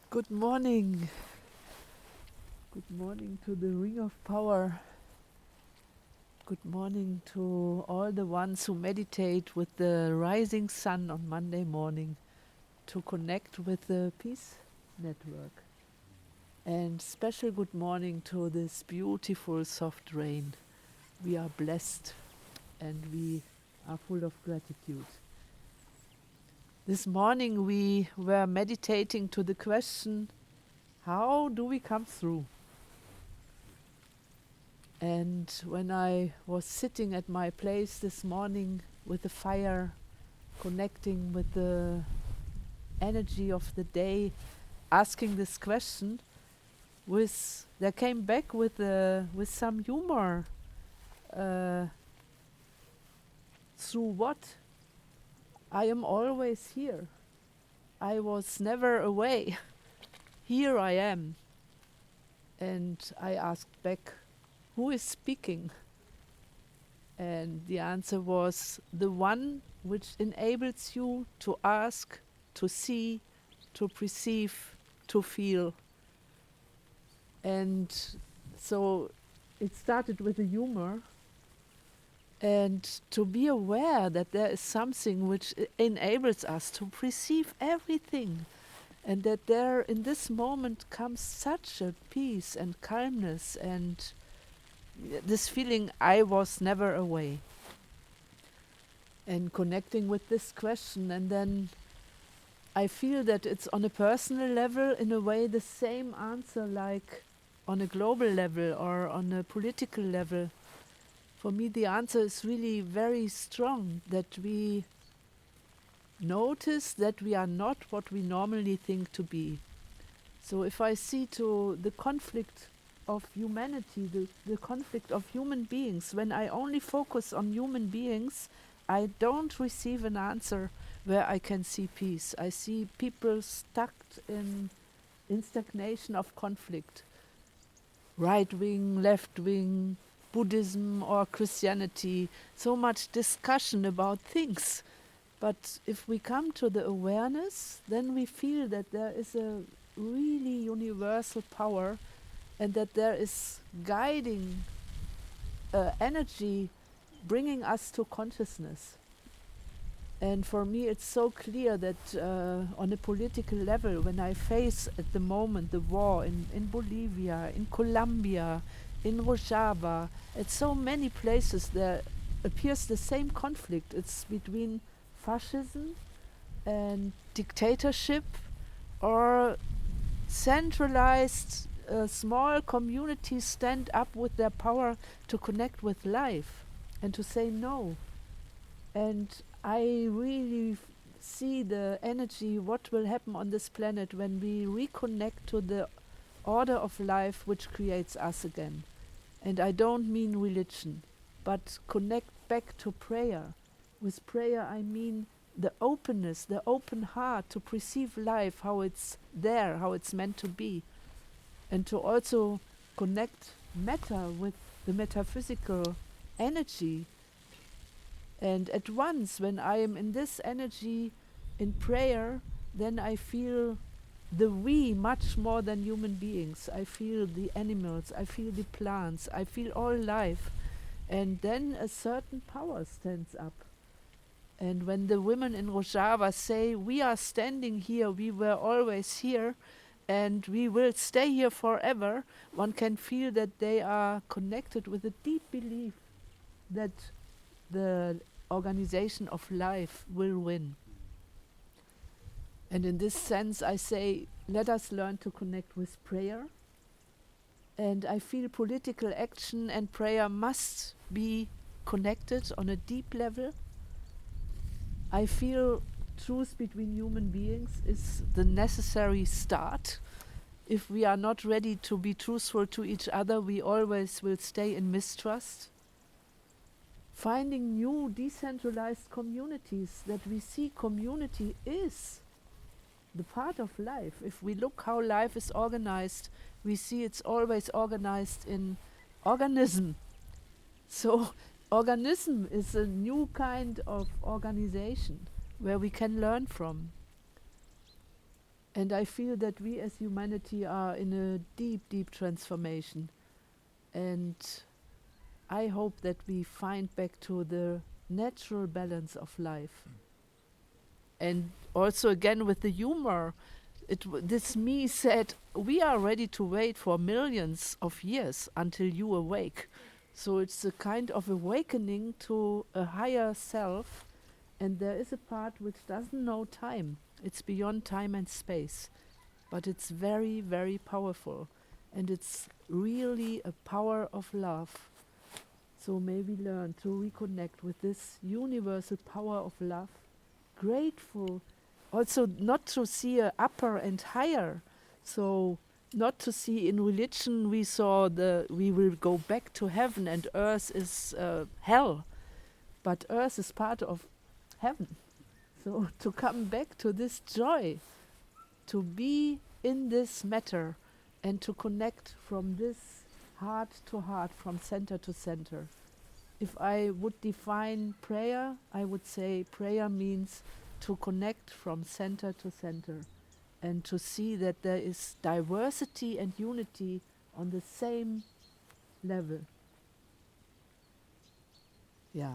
Good morning. Good morning to the Ring of Power. Good morning to all the ones who meditate with the rising sun on Monday morning to connect with the Peace Network. And special good morning to this beautiful soft rain. We are blessed and we are full of gratitude. This morning we were meditating to the question, how do we come through? And when I was sitting at my place this morning with the fire, connecting with the energy of the day, asking this question, there came back with some humor. Uh, through what? I am always here. I was never away. Here I am. And I asked back, who is speaking? And the answer was the one which enables you to ask, to see, to perceive, to feel. And so it started with a humor and to be aware that there is something which enables us to perceive everything, and that there in this moment comes such a peace and calmness and this feeling I was never away. And connecting with this question, and then I feel that it's on a personal level in a way the same answer like on a global level or on a political level. For me the answer is really very strong, that we notice that we are not what we normally think to be. So if I see to the conflict of humanity, the conflict of human beings, when I only focus on human beings, I don't receive an answer where I can see peace. I see people stuck in stagnation of conflict. Right wing, left wing, Buddhism or Christianity, so much discussion about things. But if we come to the awareness, then we feel that there is a really universal power and that there is guiding energy bringing us to consciousness. And for me it's so clear that on a political level, when I face at the moment the war in Bolivia, in Colombia, in Rojava, at so many places there appears the same conflict. It's between fascism and dictatorship, or centralized small communities stand up with their power to connect with life and to say no. And I really see the energy, what will happen on this planet when we reconnect to the order of life which creates us again. And I don't mean religion, but connect back to prayer. With prayer I mean the openness, the open heart to perceive life, how it's there, how it's meant to be. And to also connect matter with the metaphysical energy. And at once, when I am in this energy in prayer, then I feel the we much more than human beings. I feel the animals, I feel the plants, I feel all life. And then a certain power stands up. And when the women in Rojava say, we are standing here, we were always here, and we will stay here forever, one can feel that they are connected with a deep belief that the organization of life will win. And in this sense I say, let us learn to connect with prayer. And I feel political action and prayer must be connected on a deep level. I feel truth between human beings is the necessary start. If we are not ready to be truthful to each other, we always will stay in mistrust. Finding new decentralized communities, that we see community is the part of life. If we look how life is organized, we see it's always organized in organism. So organism is a new kind of organization where we can learn from. And I feel that we as humanity are in a deep, deep transformation. And I hope that we find back to the natural balance of life. And also again with the humor, this me said, we are ready to wait for millions of years until you awake. So it's a kind of awakening to a higher self, and there is a part which doesn't know time. It's beyond time and space, but it's very, very powerful, and it's really a power of love. So may we learn to reconnect with this universal power of love, grateful, also not to see a upper and higher. So not to see in religion we saw we will go back to heaven and earth is hell, but earth is part of heaven. So to come back to this joy, to be in this matter, and to connect from this heart to heart, from center to center. If I would define prayer, I would say prayer means to connect from center to center and to see that there is diversity and unity on the same level. Yeah.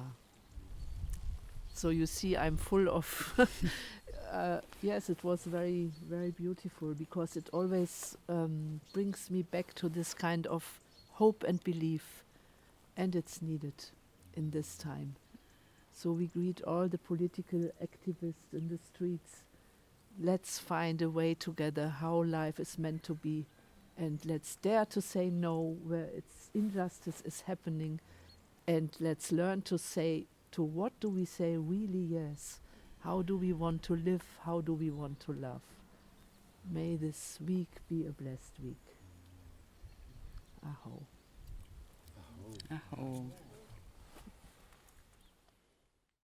So you see, I'm full of. Yes, it was very, very beautiful because it always brings me back to this kind of hope and belief, and it's needed in this time. So we greet all the political activists in the streets. Let's find a way together how life is meant to be, and let's dare to say no where it's injustice is happening, and let's learn to say to what do we say really yes. How do we want to live? How do we want to love? May this week be a blessed week. Aho. Aho.